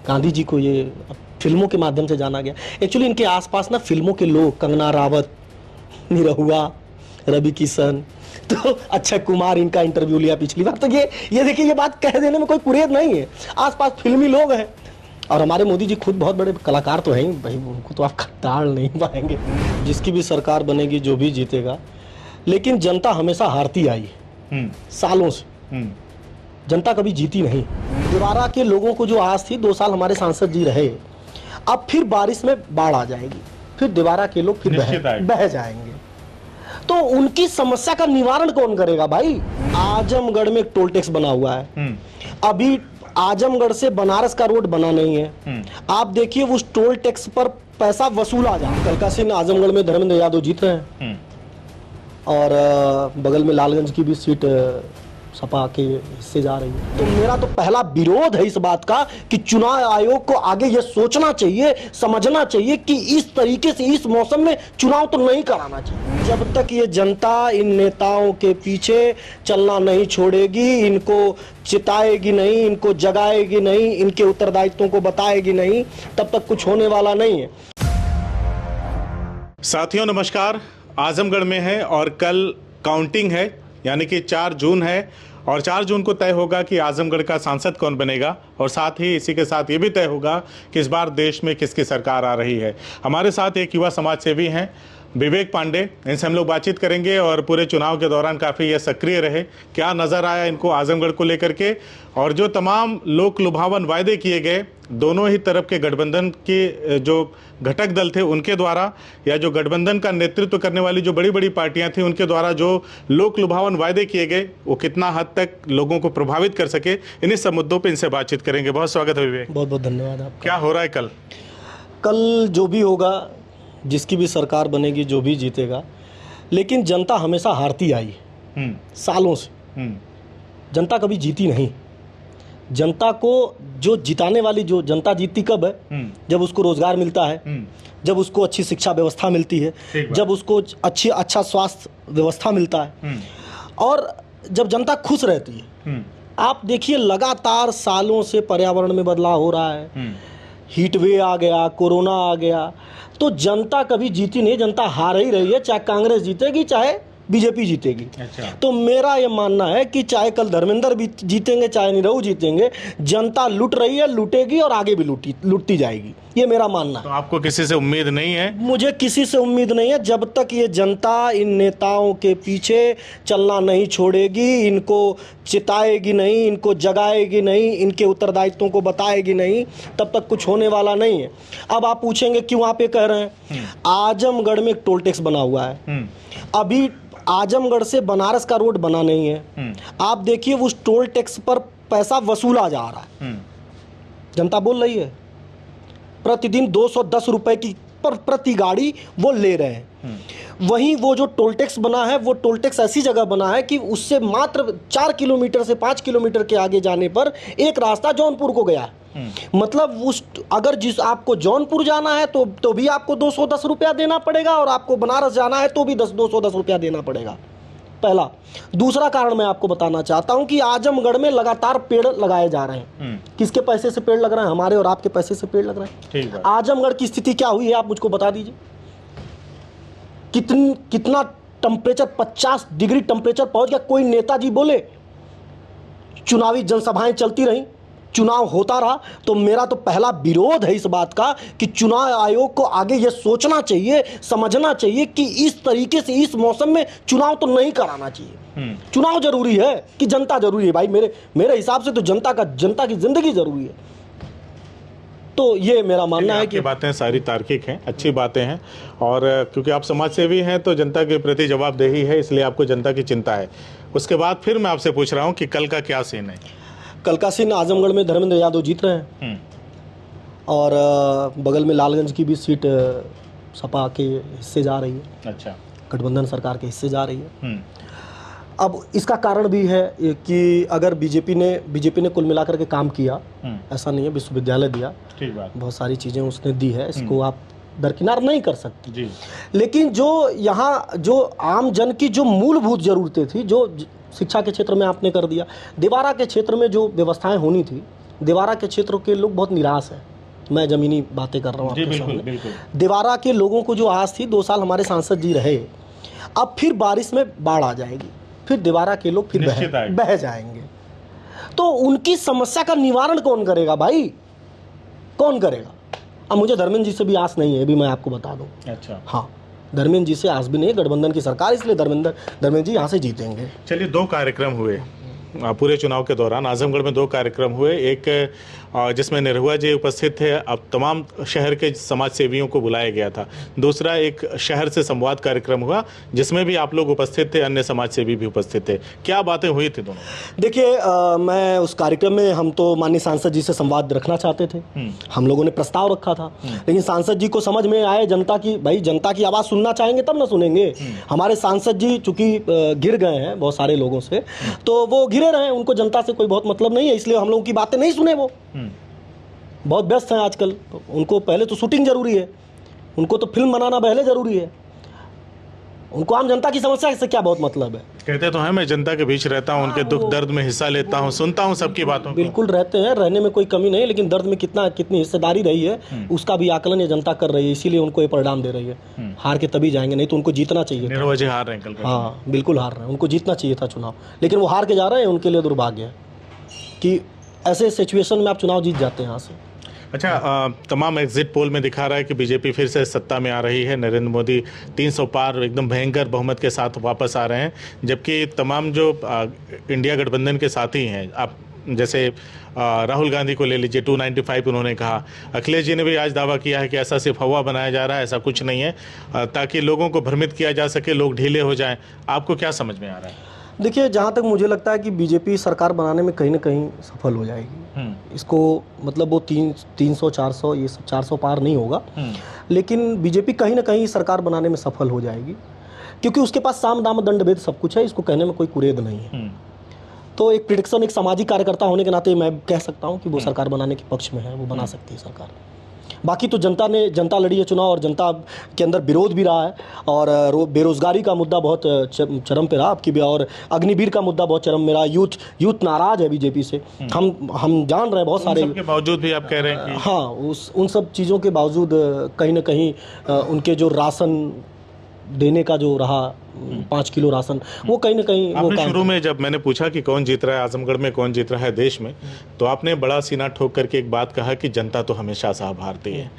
गांधी जी को ये फिल्मों के माध्यम से जाना गया। एक्चुअली इनके आसपास ना फिल्मों के लोग, कंगना रावत, निरहुआ, रवि किशन, तो अक्षय कुमार इनका इंटरव्यू लिया पिछली बार। तो ये देखिए, ये बात कह देने में कोई कुरेद नहीं है, आसपास फिल्मी लोग हैं। और हमारे मोदी जी खुद बहुत बड़े कलाकार तो हैं ही भाई, उनको तो आप टाल नहीं पाएंगे। जिसकी भी सरकार बनेगी, जो भी जीतेगा, लेकिन जनता हमेशा हारती आई है सालों से। जनता कभी जीती नहीं। दोबारा के लोगों को जो आस थी, 2 साल हमारे सांसद जी रहे, अब फिर बारिश में बाढ़ आ जाएगी, फिर दोबारा के लोग फिर बह जाएंगे। तो उनकी समस्या का निवारण कौन करेगा भाई? आजमगढ़ में एक टोल टैक्स बना हुआ है, अभी आजमगढ़ से बनारस का रोड बना नहीं है। आप देखिए उस टोल टैक्स पर पैसा वसूला जा। कलका सिंह आजमगढ़ में धर्मेंद्र यादव जीत रहे हैं, और बगल में लालगंज की भी सीट सपा के हिस्से जा रही है। तो मेरा तो पहला विरोध है इस बात का कि चुनाव आयोग को आगे ये सोचना चाहिए, समझना चाहिए कि इस तरीके से इस मौसम में चुनाव तो नहीं कराना चाहिए। जब तक ये जनता इन नेताओं के पीछे चलना नहीं छोड़ेगी, इनको चिताएगी नहीं, इनको जगाएगी नहीं, इनके उत्तरदायित्वों को बताएगी नहीं, तब तक कुछ होने वाला नहीं है। साथियों नमस्कार, आजमगढ़ में है और कल काउंटिंग है, यानी कि 4 जून है, और 4 जून को तय होगा कि आजमगढ़ का सांसद कौन बनेगा, और साथ ही इसी के साथ ये भी तय होगा कि इस बार देश में किसकी सरकार आ रही है। हमारे साथ एक युवा समाज सेवी हैं विवेक पांडे, इनसे हम लोग बातचीत करेंगे। और पूरे चुनाव के दौरान काफ़ी ये सक्रिय रहे, क्या नज़र आया इनको आजमगढ़ को लेकर के, और जो तमाम लोक लुभावन वायदे किए गए दोनों ही तरफ के गठबंधन के जो घटक दल थे उनके द्वारा, या जो गठबंधन का नेतृत्व करने वाली जो बड़ी बड़ी पार्टियां थी उनके द्वारा जो लोक लुभावन वायदे किए गए, वो कितना हद तक लोगों को प्रभावित कर सके, इन्हीं सब मुद्दों पे इनसे बातचीत करेंगे। बहुत स्वागत है विवेक। बहुत बहुत धन्यवाद आपका। क्या हो रहा है कल जो भी होगा, जिसकी भी सरकार बनेगी, जो भी जीतेगा, लेकिन जनता हमेशा हारती आई है सालों से। जनता कभी जीती नहीं। जनता को जो जिताने वाली, जो जनता जीतती कब है? जब उसको रोजगार मिलता है, जब उसको अच्छी शिक्षा व्यवस्था मिलती है, जब उसको अच्छा स्वास्थ्य व्यवस्था मिलता है, और जब जनता खुश रहती है। आप देखिए लगातार सालों से पर्यावरण में बदलाव हो रहा है, हीट वेव आ गया, कोरोना आ गया, तो जनता कभी जीती नहीं, जनता हार ही रही है, चाहे कांग्रेस जीतेगी चाहे बीजेपी जीतेगी। अच्छा। तो मेरा ये मानना है कि चाहे कल धर्मेंद्र भी जीतेंगे, चाहे निरहु जीतेंगे, जनता लूट रही है, लूटेगी और आगे भी लूटती जाएगी, ये मेरा मानना है। तो आपको किसी से उम्मीद नहीं है? मुझे किसी से उम्मीद नहीं है, जब तक ये जनता इन नेताओं के पीछे चलना नहीं छोड़ेगी, इनको चिताएगी नहीं, इनको जगाएगी नहीं, इनके उत्तरदायित्वों को बताएगी नहीं, तब तक कुछ होने वाला नहीं है। अब आप पूछेंगे क्यों आप ये कह रहे हैं? आजमगढ़ में एक टोल टैक्स बना हुआ है, अभी आजमगढ़ से बनारस का रोड बना नहीं है। आप देखिए उस टोल टैक्स पर पैसा वसूला जा रहा है, जनता बोल रही है, प्रतिदिन 210 रुपए की प्रति गाड़ी वो ले रहे हैं। वहीं वो जो टोल टैक्स बना है, वो टोल टैक्स ऐसी जगह बना है कि उससे मात्र 4 किलोमीटर से 5 किलोमीटर के आगे जाने पर एक रास्ता जौनपुर को गया है। मतलब उस अगर जिस आपको जौनपुर जाना है तो भी आपको 210 रुपया देना पड़ेगा, और आपको बनारस जाना है तो भी 210 रुपया देना पड़ेगा। पहला। दूसरा कारण मैं आपको बताना चाहता हूं कि आजमगढ़ में लगातार पेड़ लगाए जा रहे हैं। किसके पैसे से पेड़ लग रहे हैं? हमारे और आपके पैसे से पेड़ लग रहे हैं। आजमगढ़ की स्थिति क्या हुई है आप मुझको बता दीजिए। कितना टेम्परेचर, 50 डिग्री टेम्परेचर पहुंच गया। कोई नेताजी बोले? चुनावी जनसभाएं चलती रहीं, चुनाव होता रहा। तो मेरा तो पहला विरोध है इस बात का कि चुनाव आयोग को आगे ये सोचना चाहिए, समझना चाहिए कि इस तरीके से इस मौसम में चुनाव तो नहीं कराना चाहिए। चुनाव जरूरी है कि जनता जरूरी है भाई? मेरे हिसाब से तो जनता की जिंदगी जरूरी है। तो ये मेरा मानना है कि बातें सारी तार्किक हैं, अच्छी बातें हैं, और क्योंकि आप समाज सेवी हैं तो जनता के प्रति जवाबदेही है, इसलिए आपको जनता की चिंता है। उसके बाद फिर मैं आपसे पूछ रहा हूँ कि कल का क्या सीन है? कल का सीन आजमगढ़ में धर्मेंद्र यादव जीत रहे हैं, और बगल में लालगंज की भी सीट सपा के हिस्से जा रही है। अच्छा। गठबंधन सरकार के हिस्से जा रही है। अब इसका कारण भी है कि अगर बीजेपी ने कुल मिलाकर के काम किया, ऐसा नहीं है, विश्वविद्यालय दिया, ठीक बात, बहुत सारी चीज़ें उसने दी है, इसको आप दरकिनार नहीं कर सकते जी। लेकिन जो यहाँ जो आम जन की जो मूलभूत ज़रूरतें थी, जो शिक्षा के क्षेत्र में आपने कर दिया, दिवारा के क्षेत्र में जो व्यवस्थाएं होनी थी दिवारा के क्षेत्र के लोग बहुत निराश हैं। मैं ज़मीनी बातें कर रहा हूँ जी आपके बिल्कुल सामने। बिल्कुल। दिवारा के लोगों को जो आस थी, 2 साल हमारे सांसद जी रहे, अब फिर बारिश में बाढ़ आ जाएगी, फिर दिवारा के लोग फिर निश्चित आएगी। बह जाएंगे। तो उनकी समस्या का निवारण कौन करेगा भाई, कौन करेगा? अब मुझे धर्मेंद्र जी से भी आस नहीं है, भी मैं आपको बता दूं। अच्छा, हाँ, धर्मेंद्र जी से आस भी नहीं है, गठबंधन की सरकार, इसलिए धर्मेंद्र जी यहाँ से जीतेंगे। चलिए 2 कार्यक्रम हुए पूरे चुनाव के दौरान। आजमगढ़ में 2 कार्यक्रम हुए, एक जिसमें निरहुआ जी उपस्थित थे, अब तमाम शहर के समाज सेवियों को बुलाया गया था। दूसरा एक शहर से संवाद कार्यक्रम हुआ जिसमें भी आप लोग उपस्थित थे, अन्य समाज सेवी भी उपस्थित थे। क्या बातें हुई थी दोनों? देखिए, मैं उस कार्यक्रम में, हम तो माननीय सांसद जी से संवाद रखना चाहते थे, हम लोगों ने प्रस्ताव रखा था, लेकिन सांसद जी को समझ में आए जनता की, भाई जनता की आवाज़ सुनना चाहेंगे तब ना सुनेंगे। हमारे सांसद जी चूंकि घिर गए हैं बहुत सारे लोगों से, तो वो घिरे रहे, उनको जनता से कोई बहुत मतलब नहीं है, इसलिए हम लोगों की बातें नहीं सुने। वो बहुत व्यस्त हैं आजकल, तो उनको पहले तो शूटिंग जरूरी है, उनको तो फिल्म बनाना पहले जरूरी है, उनको आम जनता की समस्या से क्या बहुत मतलब है। कहते तो हैं मैं जनता के बीच रहता हूं, उनके दुख दर्द में हिस्सा लेता हूं, सुनता हूं सबकी बातों को। बिल्कुल रहते हैं, रहने में कोई कमी नहीं है, लेकिन दर्द में कितनी हिस्सेदारी रही है उसका भी आकलन ये जनता कर रही है, इसीलिए उनको ये परिणाम दे रही है। हार के तभी जाएंगे, नहीं तो उनको जीतना चाहिए था। निरहुआ जी हार रहे हैं कल। हाँ बिल्कुल हार रहे हैं, उनको जीतना चाहिए था चुनाव, लेकिन वो हार के जा रहे हैं। उनके लिए दुर्भाग्य है कि ऐसे सिचुएशन में आप चुनाव जीत जाते हैं यहाँ से। अच्छा, तमाम एग्जिट पोल में दिखा रहा है कि बीजेपी फिर से सत्ता में आ रही है, नरेंद्र मोदी 300 पार एकदम भयंकर बहुमत के साथ वापस आ रहे हैं, जबकि तमाम जो इंडिया गठबंधन के साथी हैं, आप जैसे राहुल गांधी को ले लीजिए, 295 उन्होंने कहा। अखिलेश जी ने भी आज दावा किया है कि ऐसा सिर्फ हवा बनाया जा रहा है, ऐसा कुछ नहीं है, ताकि लोगों को भ्रमित किया जा सके, लोग ढीले हो जाएं। आपको क्या समझ में आ रहा है? देखिए, जहाँ तक मुझे लगता है कि बीजेपी सरकार बनाने में कहीं ना कहीं सफल हो जाएगी। इसको मतलब वो 300 400 ये सब 400 पार नहीं होगा, लेकिन बीजेपी कहीं ना कहीं सरकार बनाने में सफल हो जाएगी, क्योंकि उसके पास साम दाम दंड भेद सब कुछ है, इसको कहने में कोई कुरेद नहीं है। तो एक प्रिडिक्शन, एक सामाजिक कार्यकर्ता होने के नाते मैं कह सकता हूँ कि वो सरकार बनाने के पक्ष में है, वो बना सकती है सरकार। बाकी तो जनता लड़ी है चुनाव, और जनता के अंदर विरोध भी रहा है, और बेरोजगारी का मुद्दा बहुत चरम पे रहा आपकी भी, और अग्निवीर का मुद्दा बहुत चरम में रहा। यूथ नाराज है बीजेपी से, हम जान रहे हैं बहुत सारे। के बावजूद भी आप कह रहे हैं कि हाँ, उन सब चीज़ों के बावजूद कहीं ना कहीं उनके जो राशन देने का जो रहा 5 किलो राशन, वो कहीं ना कहीं वो आपने शुरू में जब मैंने पूछा कि कौन जीत रहा है आजमगढ़ में, कौन जीत रहा है देश में, तो आपने बड़ा सीना ठोक करके एक बात कहा कि जनता तो हमेशा सहाभारती है।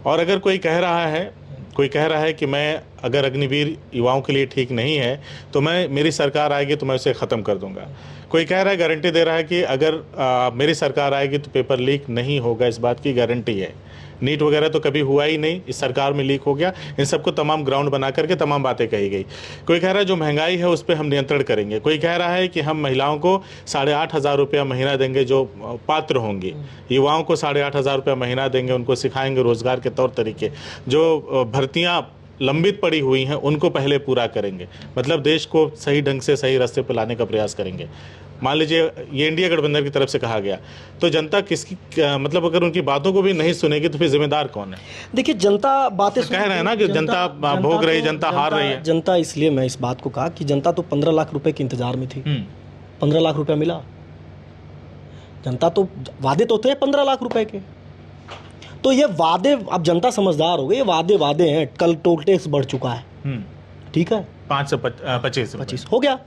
और अगर कोई कह रहा है कि मैं अगर अग्निवीर युवाओं के लिए ठीक नहीं है तो मेरी सरकार आएगी तो मैं उसे ख़त्म कर दूंगा। कोई कह रहा है, गारंटी दे रहा है कि अगर मेरी सरकार आएगी तो पेपर लीक नहीं होगा, इस बात की गारंटी है। नीट वगैरह तो कभी हुआ ही नहीं, इस सरकार में लीक हो गया। इन सबको तमाम ग्राउंड बना करके तमाम बातें कही गई। कोई कह रहा है जो महंगाई है उस पर हम नियंत्रण करेंगे। कोई कह रहा है कि हम महिलाओं को 8,500 रुपया महीना देंगे जो पात्र होंगे, युवाओं को 8,500 रुपया महीना देंगे, उनको सिखाएंगे रोजगार के तौर तरीके, जो भर्तियाँ लंबित पड़ी हुई हैं उनको पहले पूरा करेंगे, मतलब देश को सही ढंग से सही रास्ते पर लाने का प्रयास करेंगे। मान लीजिए ये इंडिया गठबंधन की तरफ से कहा गया, तो जनता किसकी मतलब अगर उनकी बातों को भी नहीं सुनेगी तो फिर जिम्मेदार कौन है? देखिए, जनता बातें कह रहे हैं ना कि जनता भोग रही, जनता हार रही है। जनता, इसलिए मैं इस बात को कहा कि जनता तो 15 लाख रुपए के इंतजार में थी। 15 लाख रुपया मिला? जनता तो, वादे तो थे 15 लाख रुपए के, तो ये वादे, अब जनता समझदार हो गई, ये वादे हैं। कल टोल टैक्स बढ़ चुका है, ठीक है, 5 से 25 हो गया,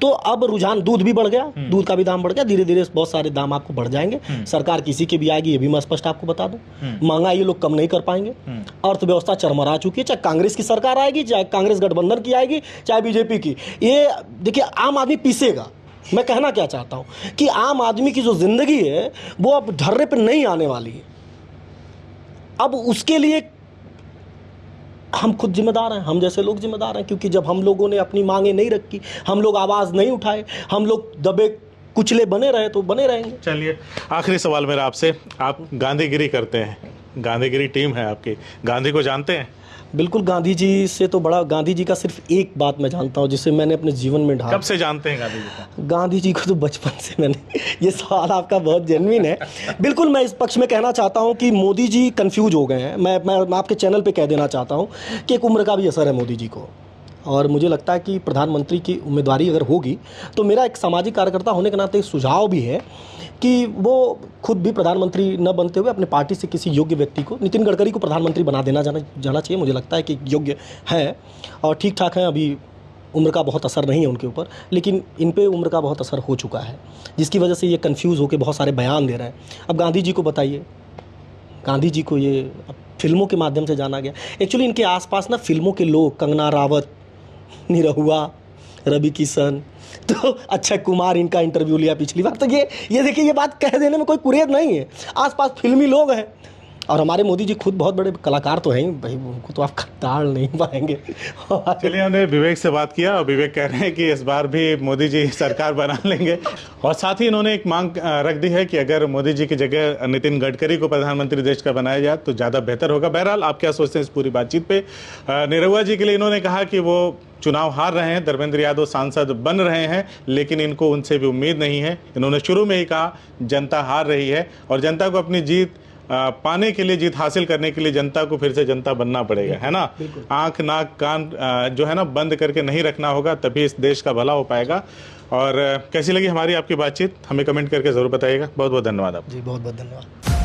तो अब रुझान, दूध भी बढ़ गया, दूध का भी दाम बढ़ गया, धीरे धीरे बहुत सारे दाम आपको बढ़ जाएंगे। सरकार किसी की भी आएगी, ये भी मैं स्पष्ट आपको बता दूं। महंगाई ये लोग कम नहीं कर पाएंगे। अर्थव्यवस्था चरमरा चुकी है, चाहे कांग्रेस की सरकार आएगी, चाहे कांग्रेस गठबंधन की आएगी, चाहे बीजेपी की। ये देखिए, आम आदमी पीसेगा। मैं कहना क्या चाहता हूं कि आम आदमी की जो जिंदगी है वो अब ढर्रे पर नहीं आने वाली है। अब उसके लिए हम खुद जिम्मेदार हैं, हम जैसे लोग जिम्मेदार हैं, क्योंकि जब हम लोगों ने अपनी मांगे नहीं रखी, हम लोग आवाज़ नहीं उठाए, हम लोग दबे कुचले बने रहे तो बने रहेंगे। चलिए, आखिरी सवाल मेरा आपसे, आप गांधीगिरी करते हैं, गांधीगिरी टीम है आपकी, गांधी को जानते हैं? बिल्कुल, गांधी जी से तो बड़ा, गांधी जी का सिर्फ एक बात मैं जानता हूं जिसे मैंने अपने जीवन में ढाला। कब से जानते हैं गांधी जी को? गांधी जी को तो बचपन से मैंने, ये सवाल आपका बहुत जेन्युइन है। बिल्कुल, मैं इस पक्ष में कहना चाहता हूं कि मोदी जी कंफ्यूज हो गए हैं। मैं आपके चैनल पे कह देना चाहता हूं कि एक उम्र का भी असर है मोदी जी को। और मुझे लगता है कि प्रधानमंत्री की उम्मीदवारी अगर होगी तो मेरा एक सामाजिक कार्यकर्ता होने के नाते एक सुझाव भी है कि वो खुद भी प्रधानमंत्री न बनते हुए अपने पार्टी से किसी योग्य व्यक्ति को, नितिन गडकरी को प्रधानमंत्री बना देना जाना चाहिए। मुझे लगता है कि योग्य है और ठीक ठाक हैं, अभी उम्र का बहुत असर नहीं है उनके ऊपर, लेकिन इन पे उम्र का बहुत असर हो चुका है, जिसकी वजह से ये कंफ्यूज होकर बहुत सारे बयान दे रहे हैं। अब गांधी जी को बताइए, गांधी जी को ये फिल्मों के माध्यम से जाना गया। एक्चुअली इनके आसपास ना फिल्मों के लोग, कंगना रावत, निरहुआ, रवि किशन, तो अक्षय कुमार इनका इंटरव्यू लिया पिछली बार। तो ये देखिए, ये बात कह देने में कोई कुरेद नहीं है, आसपास फिल्मी लोग हैं। और हमारे मोदी जी खुद बहुत बड़े कलाकार तो हैं ही भाई, उनको तो आप टाल नहीं पाएंगे। चलिए, हमने विवेक से बात किया और विवेक कह रहे हैं कि इस बार भी मोदी जी सरकार बना लेंगे, और साथ ही इन्होंने एक मांग रख दी है कि अगर मोदी जी की जगह नितिन गडकरी को प्रधानमंत्री देश का बनाया जाए तो ज़्यादा बेहतर होगा। बहरहाल, आप क्या सोचते हैं इस पूरी बातचीत पे? निरहुआ जी के लिए इन्होंने कहा कि वो चुनाव हार रहे हैं, धर्मेंद्र यादव सांसद बन रहे हैं, लेकिन इनको उनसे भी उम्मीद नहीं है। इन्होंने शुरू में ही कहा जनता हार रही है और जनता को अपनी जीत पाने के लिए, जीत हासिल करने के लिए जनता को फिर से जनता बनना पड़ेगा, है ना। आंख नाक कान जो है ना बंद करके नहीं रखना होगा, तभी इस देश का भला हो पाएगा। और कैसी लगी हमारी आपकी बातचीत, हमें कमेंट करके ज़रूर बताइएगा। बहुत बहुत धन्यवाद आप जी, बहुत बहुत धन्यवाद।